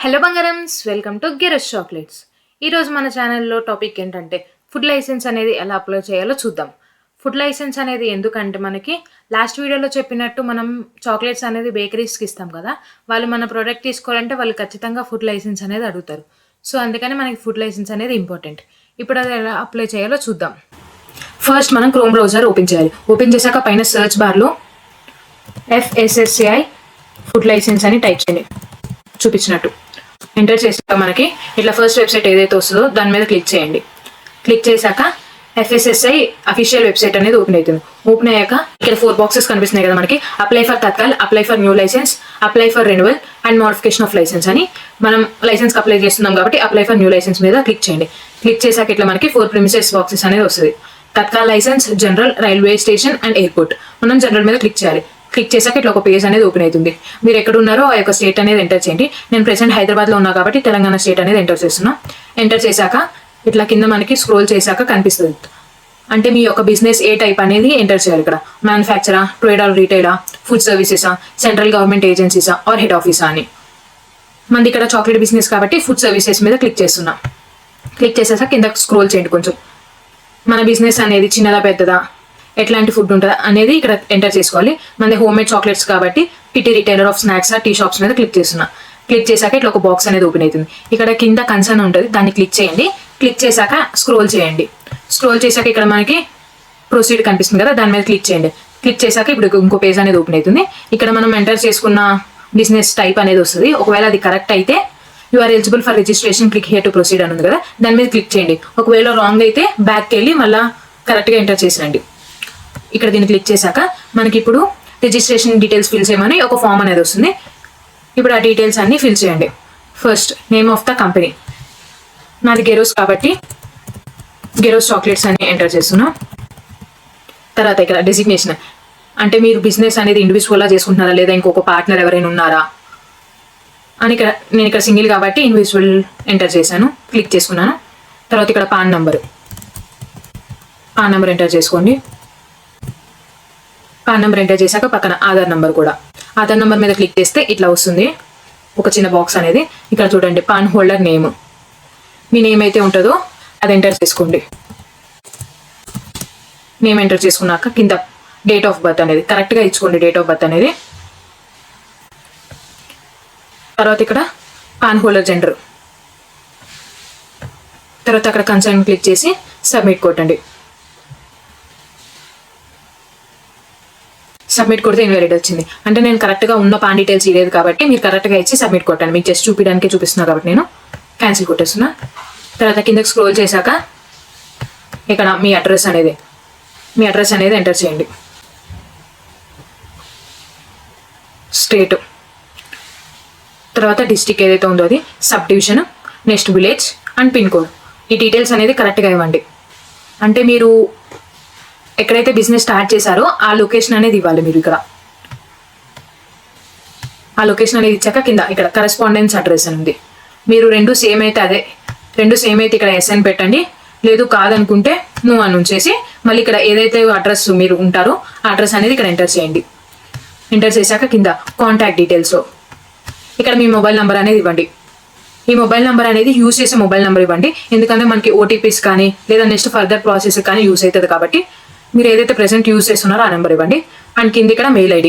Hello బంగారమ్స్, welcome to గిరస్ chocolates. ఈరోజు మన ఛానల్లో టాపిక్ ఏంటంటే ఫుడ్ లైసెన్స్ అనేది ఎలా అప్లై చేయాలో చూద్దాం. ఫుడ్ లైసెన్స్ అనేది ఎందుకంటే మనకి లాస్ట్ వీడియోలో చెప్పినట్టు మనం చాక్లెట్స్ అనేది బేకరీస్కి ఇస్తాం కదా, వాళ్ళు మన ప్రోడక్ట్ తీసుకోవాలంటే వాళ్ళు ఖచ్చితంగా ఫుడ్ లైసెన్స్ అనేది అడుగుతారు. సో అందుకని మనకి ఫుడ్ లైసెన్స్ అనేది ఇంపార్టెంట్. ఇప్పుడు అది ఎలా అప్లై చేయాలో చూద్దాం. ఫస్ట్ మనం క్రోమ్ బ్రౌజర్ ఓపెన్ చేయాలి. ఓపెన్ చేశాక పైన సెర్చ్ బార్లో FSSAI ఫుడ్ లైసెన్స్ అని టైప్ చేయండి. చూపించినట్టు ఎంటర్ చేసాక మనకి ఇట్లా ఫస్ట్ వెబ్సైట్ ఏదైతే వస్తుందో దాని మీద క్లిక్ చేయండి. క్లిక్ చేశాక FSSAI అఫీషియల్ వెబ్సైట్ అనేది ఓపెన్ అవుతుంది. ఓపెన్ అయ్యాక ఇక్కడ 4 బాక్సెస్ కనిపిస్తున్నాయి కదా మనకి, apply for tatkal, apply for new license, apply for renewal and modification of license అని మనం లైసెన్స్ అప్లై చేస్తున్నాం కాబట్టి అప్లై ఫర్ న్యూ లైసెన్స్ మీద క్లిక్ చేయండి. క్లిక్ చేశాక ఇట్లా మనకి 4 ప్రిమిసెస్ బాక్సెస్ అనేది వస్తుంది. Tatkal license, general, railway station and airport. మనం జనరల్ మీద క్లిక్ చేయాలి. క్లిక్ చేశాక ఇట్లా ఒక పేజ్ అనేది ఓపెన్ అవుతుంది. మీరు ఎక్కడ ఉన్నారో ఆ యొక్క స్టేట్ అనేది ఎంటర్ చేయండి. నేను ప్రెసెంట్ హైదరాబాద్లో ఉన్నా కాబట్టి తెలంగాణ స్టేట్ అనేది ఎంటర్ చేస్తున్నా. ఎంటర్ చేశాక ఇట్లా కింద మనకి స్క్రోల్ చేశాక కనిపిస్తుంది. అంటే మీ యొక్క బిజినెస్ ఏ టైప్ అనేది ఎంటర్ చేయాలి. ఇక్కడ మ్యానుఫ్యాక్చరా, ట్రేడ్ ఆర్ రీటైలా, ఫుడ్ సర్వీసెసా, సెంట్రల్ గవర్నమెంట్ ఏజెన్సీసా ఆర్ హెడ్ ఆఫీసా అని. మనది ఇక్కడ చాక్లెట్ బిజినెస్ కాబట్టి ఫుడ్ సర్వీసెస్ మీద క్లిక్ చేస్తున్నాం. క్లిక్ చేసాక కింద స్క్రోల్ చేయండి కొంచెం. మన బిజినెస్ అనేది చిన్నదా పెద్దదా, ఎట్లాంటి ఫుడ్ ఉంటుందా అనేది ఇక్కడ ఎంటర్ చేసుకోవాలి. మనది హోమ్ మేడ్ చాక్లెట్స్ కాబట్టి petty retailer of snacks tea shops మీద క్లిక్ చేస్తున్నా. క్లిక్ చేశాక ఇట్లా ఒక బాక్స్ అనేది ఓపెన్ అవుతుంది. ఇక్కడ కింద కన్సర్న్ ఉంటుంది, దాన్ని క్లిక్ చేయండి. క్లిక్ చేశాక స్క్రోల్ చేయండి. స్క్రోల్ చేశాక ఇక్కడ మనకి ప్రొసీడ్ కనిపిస్తుంది కదా, దాని మీద క్లిక్ చేయండి. క్లిక్ చేశాక ఇప్పుడు ఇంకో పేజ్ అనేది ఓపెన్ అవుతుంది. ఇక్కడ మనం ఎంటర్ చేసుకున్న బిజినెస్ టైప్ అనేది వస్తుంది. ఒకవేళ అది కరెక్ట్ అయితే you are eligible for registration, click here to proceed అని ఉంది కదా, దాని మీద క్లిక్ చేయండి. ఒకవేళ రాంగ్ అయితే బ్యాక్కి వెళ్ళి మళ్ళీ కరెక్ట్గా ఎంటర్ చేసిరండి. ఇక్కడ దీన్ని క్లిక్ చేశాక మనకి ఇప్పుడు రిజిస్ట్రేషన్ డీటెయిల్స్ ఫిల్ చేయమని ఒక ఫామ్ అనేది వస్తుంది. ఇప్పుడు ఆ డీటెయిల్స్ అన్ని ఫిల్ చేయండి. First name of the company, నాది గెరోస్ కాబట్టి గెరోస్ చాక్లెట్స్ అని ఎంటర్ చేస్తున్నా. తర్వాత ఇక్కడ డెసిగ్నేషన్, అంటే మీరు బిజినెస్ అనేది ఇండివిజువల్గా చేసుకుంటున్నారా లేదా ఇంకొక పార్ట్నర్ ఎవరైనా ఉన్నారా అని. నేను ఇక్కడ సింగిల్ కాబట్టి ఇండివిజువల్ ఎంటర్ చేశాను. క్లిక్ చేసుకున్నాను. తర్వాత ఇక్కడ పాన్ నెంబర్ ఎంటర్ చేసుకోండి. పాన్ నెంబర్ ఎంటర్ చేశాక పక్కన ఆధార్ నెంబర్ కూడా. ఆధార్ నెంబర్ మీద క్లిక్ చేస్తే ఇట్లా వస్తుంది ఒక చిన్న బాక్స్ అనేది. ఇక్కడ చూడండి పాన్ హోల్డర్ నేమ్, మీ నేమ్ అయితే ఉంటుందో అది ఎంటర్ చేసుకోండి. నేమ్ ఎంటర్ చేసుకున్నాక కింద డేట్ ఆఫ్ బర్త్ అనేది కరెక్ట్గా ఇచ్చుకోండి. డేట్ ఆఫ్ బర్త్ అనేది. తర్వాత ఇక్కడ పాన్ హోల్డర్ జెండర్. తర్వాత అక్కడ కన్సర్న్ క్లిక్ చేసి సబ్మిట్ కొట్టండి. సబ్మిట్ కొడితే ఇన్వాలిడ్ వచ్చింది. అంటే నేను కరెక్ట్గా ఉన్న పాన్ డీటెయిల్స్ ఇవ్వలేదు కాబట్టి మీరు కరెక్ట్గా ఇచ్చి సబ్మిట్ కొట్టండి. మీకు జస్ట్ చూపించడానికి చూపిస్తున్నా కాబట్టి నేను క్యాన్సిల్ కొట్టేస్తున్నా. తర్వాత కిందకి స్క్రోల్ చేశాక ఇక్కడ మీ అడ్రస్ అనేది ఎంటర్ చేయండి. స్టేట్, తర్వాత డిస్టిక్ ఏదైతే ఉందో అది, sub division, next village and pin code. ఈ డీటెయిల్స్ అనేది కరెక్ట్గా ఇవ్వండి. అంటే మీరు ఎక్కడైతే బిజినెస్ స్టార్ట్ చేశారో ఆ లొకేషన్ అనేది ఇవ్వాలి. మీరు ఇక్కడ ఆ లొకేషన్ అనేది ఇచ్చాక కింద ఇక్కడ కరెస్పాండెన్స్ అడ్రస్ అని ఉంది. మీరు రెండు సేమ్ అయితే ఇక్కడ SN పెట్టండి. లేదు కాదనుకుంటే నో అని ఉంచేసి మళ్ళీ ఇక్కడ ఏదైతే అడ్రస్ మీరు ఉంటారో ఆ అడ్రస్ అనేది ఇక్కడ ఎంటర్ చేయండి. ఎంటర్ చేశాక కింద కాంటాక్ట్ డీటెయిల్స్లో ఇక్కడ మీ మొబైల్ నెంబర్ అనేది ఇవ్వండి. ఈ మొబైల్ నెంబర్ అనేది యూజ్ చేసే మొబైల్ నెంబర్ ఇవ్వండి. ఎందుకంటే మనకి OTPs కానీ లేదా నెక్స్ట్ ఫర్దర్ ప్రాసెస్ కానీ యూజ్ అవుతుంది కాబట్టి మీరు ఏదైతే ప్రెసెంట్ యూజ్ చేస్తున్నారో ఆ నెంబర్ ఇవ్వండి. అండ్ కింద ఇక్కడ మెయిల్ ID.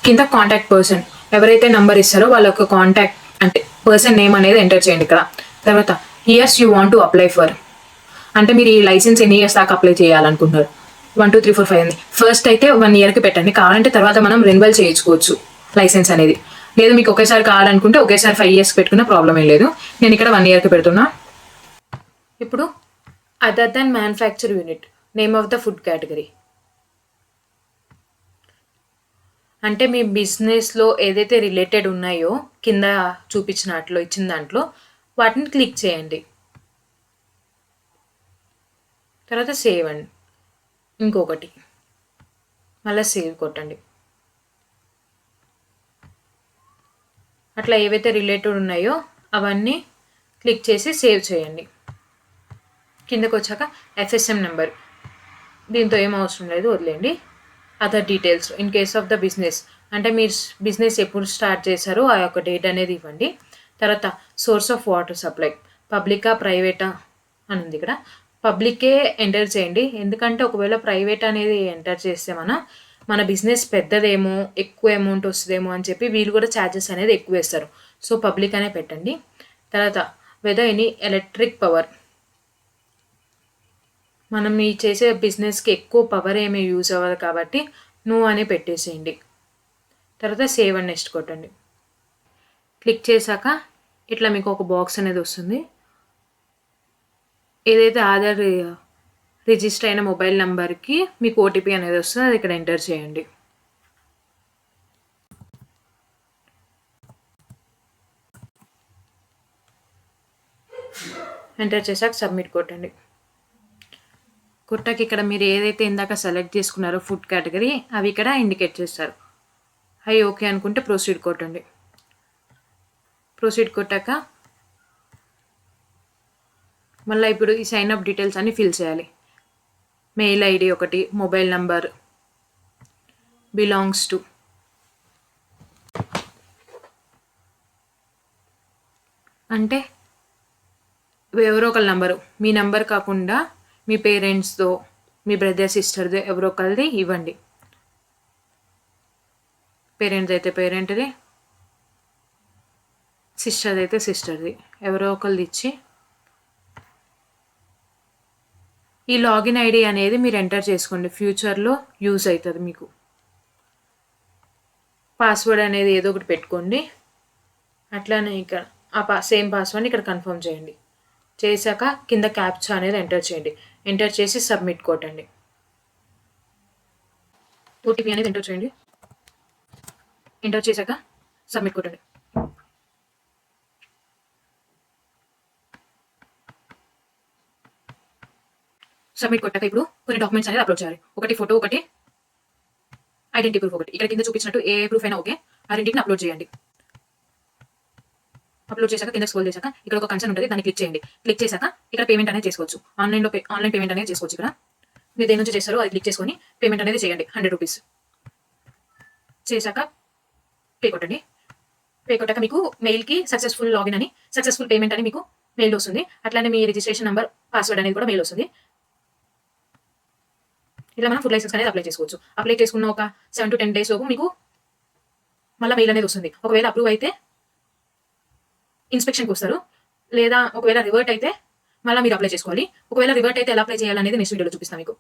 కింద కాంటాక్ట్ పర్సన్ ఎవరైతే నెంబర్ ఇస్తారో వాళ్ళ యొక్క కాంటాక్ట్ అంటే పర్సన్ నేమ్ అనేది ఎంటర్ చేయండి ఇక్కడ. తర్వాత years you want to apply for, అంటే మీరు ఈ లైసెన్స్ ఎన్ని ఇయర్స్ దాకా అప్లై చేయాలనుకుంటున్నారు. 1 2 3 4 5 ఉంది. ఫస్ట్ అయితే 1 yearకి పెట్టండి. కావాలంటే తర్వాత మనం రెన్యువల్ చేయించుకోవచ్చు లైసెన్స్ అనేది. లేదు మీకు ఒకేసారి కావాలనుకుంటే ఒకేసారి 5 years పెట్టుకున్న ప్రాబ్లం ఏం లేదు. నేను ఇక్కడ 1 yearకి పెడుతున్నా. ఇప్పుడు other than manufacture unit, name of the food category. అంటే మీ బిజినెస్లో ఏదైతే రిలేటెడ్ ఉన్నాయో కింద చూపించినట్లు ఇచ్చిన దాంట్లో వాటిని క్లిక్ చేయండి. తర్వాత సేవ్ అండి, ఇంకొకటి మళ్ళీ సేవ్ కొట్టండి. అట్లా ఏవైతే రిలేటెడ్ ఉన్నాయో అవన్నీ క్లిక్ చేసి సేవ్ చేయండి. కిందకు వచ్చాక ఎఫ్ఎస్ఎం నెంబర్, దీంతో ఏం అవసరం లేదు, వదిలేండి. Other details in case of the business, అంటే మీరు బిజినెస్ ఎప్పుడు స్టార్ట్ చేశారో ఆ యొక్క డేట్ అనేది ఇవ్వండి. తర్వాత సోర్స్ ఆఫ్ వాటర్ సప్లై, పబ్లికా ప్రైవేటా అని ఉంది ఇక్కడ. పబ్లికే ఎంటర్ చేయండి, ఎందుకంటే ఒకవేళ ప్రైవేట్ అనేది ఎంటర్ చేస్తే మన బిజినెస్ పెద్దదేమో ఎక్కువ అమౌంట్ వస్తుందేమో అని చెప్పి వీళ్ళు కూడా ఛార్జెస్ అనేది ఎక్కువ వేస్తారు. సో పబ్లిక్ అనే పెట్టండి. తర్వాత వెదర్ ఎనీ ఎలక్ట్రిక్ పవర్, మనం ఈ చేసే బిజినెస్కి ఎక్కువ పవర్ ఏమీ యూజ్ అవ్వదు కాబట్టి నువ్వు అని పెట్టేసేయండి. తర్వాత సేవ్ అండ్ నెక్స్ట్ కొట్టండి. క్లిక్ చేశాక ఇట్లా మీకు ఒక బాక్స్ అనేది వస్తుంది. ఏదైతే ఆధార్ రిజిస్టర్ అయిన మొబైల్ నెంబర్కి మీకు ఓటీపీ అనేది వస్తుంది, అది ఇక్కడ ఎంటర్ చేయండి. ఎంటర్ చేశాక సబ్మిట్ కొట్టండి. కొట్టాక ఇక్కడ మీరు ఏదైతే ఇందాక సెలెక్ట్ చేసుకున్నారో ఫుడ్ కేటగిరీ అవి ఇక్కడ ఇండికేట్ చేస్తారు. అవి ఓకే అనుకుంటే ప్రొసీడ్ కొట్టండి. ప్రొసీడ్ కొట్టాక మళ్ళీ ఇప్పుడు ఈ సైన్ అప్ డీటెయిల్స్ అన్ని ఫిల్ చేయాలి. మెయిల్ ఐడి ఒకటి, మొబైల్ నంబర్, బిలాంగ్స్ టు, అంటే ఎవరో ఒకళ్ళ నంబరు, మీ నంబర్ కాకుండా మీ పేరెంట్స్తో, మీ బ్రదర్ సిస్టర్ది ఎవరో ఒకరిది ఇవ్వండి. పేరెంట్స్ అయితే పేరెంట్ది, సిస్టర్ది అయితే సిస్టర్ది, ఎవరో ఒకరిది ఇచ్చి ఈ లాగిన్ ఐడి అనేది మీరు ఎంటర్ చేసుకోండి, ఫ్యూచర్లో యూజ్ అవుతుంది మీకు. పాస్వర్డ్ అనేది ఏదో ఒకటి పెట్టుకోండి. అట్లానే ఇక్కడ సేమ్ పాస్వర్డ్ని ఇక్కడ కన్ఫర్మ్ చేయండి. చేశాక కింద క్యాప్చా అనేది ఎంటర్ చేయండి. ఎంటర్ చేసి సబ్మిట్ కొట్టండి. ఓటీపీ అనేది ఎంటర్ చేయండి. ఎంటర్ చేశాక సబ్మిట్ కొట్టండి. సబ్మిట్ కొట్టాక ఇప్పుడు కొన్ని డాక్యుమెంట్స్ అనేది అప్లోడ్ చేయాలి. ఒకటి ఫోటో, ఒకటి ఐడెంటిటీ ప్రూఫ్, ఒకటి ఇక్కడ కింద చూపించినట్టు ఏ ప్రూఫ్ అయినా ఓకే, ఆ రెండింటిని అప్లోడ్ చేయండి. అప్లోడ్ చేశాక కింద స్క్రోల్ చేశాక ఇక్కడ ఒక కన్సర్న్ ఉంటుంది, దాన్ని క్లిక్ చేయండి. క్లిక్ చేశాక ఇక్కడ పేమెంట్ అనేది చేసుకోవచ్చు. ఆన్లైన్ పేమెంట్ అనేది చేసుకోవచ్చు. ఇక్కడ మీరు దేని నుంచి చేస్తారో అది క్లిక్ చేసుకొని పేమెంట్ అనేది చేయండి. 100 రూపీస్ చేశాక పే కొట్టండి. పే కొట్టాక మీకు మెయిల్కి సక్సెస్ఫుల్ లాగిన్ అని, సక్సెస్ఫుల్ పేమెంట్ అని మీకు మెయిల్ వస్తుంది. అట్లానే మీ రిజిస్ట్రేషన్ నెంబర్, పాస్వర్డ్ అనేది కూడా మెయిల్ వస్తుంది. ఇలా మనం ఫుడ్ లైసెన్స్ అనేది అప్లై చేసుకోవచ్చు. అప్లై చేసుకున్న ఒక 7 to 10 days లోపు మీకు మళ్ళీ మెయిల్ అనేది వస్తుంది. ఒకవేళ అప్రూవ్ అయితే ఇన్స్పెక్షన్కి వస్తారు, లేదా ఒకవేళ రివర్ట్ అయితే మళ్ళీ మీరు అప్లై చేసుకోవాలి. ఒకవేళ రివర్ట్ అయితే ఎలా అప్లై చేయాలనేది నెక్స్ట్ వీడియోలో చూపిస్తాను మీకు.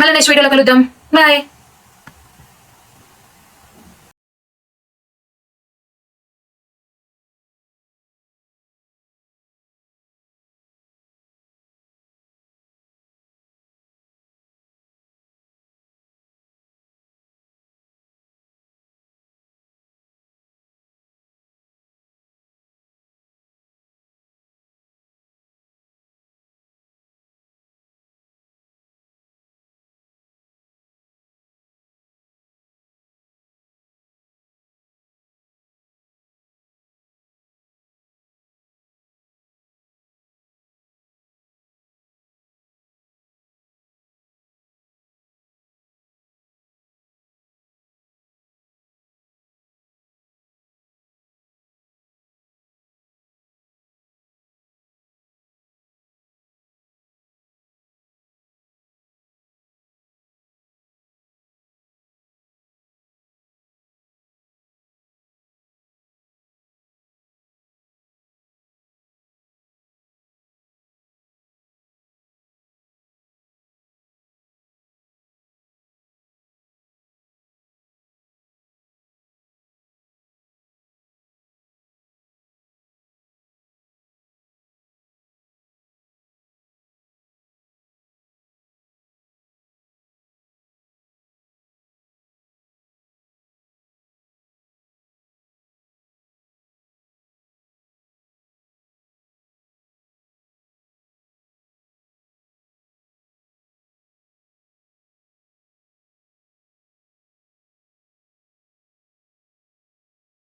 మళ్ళీ నెక్స్ట్ వీడియోలో కలుద్దాం. బాయ్.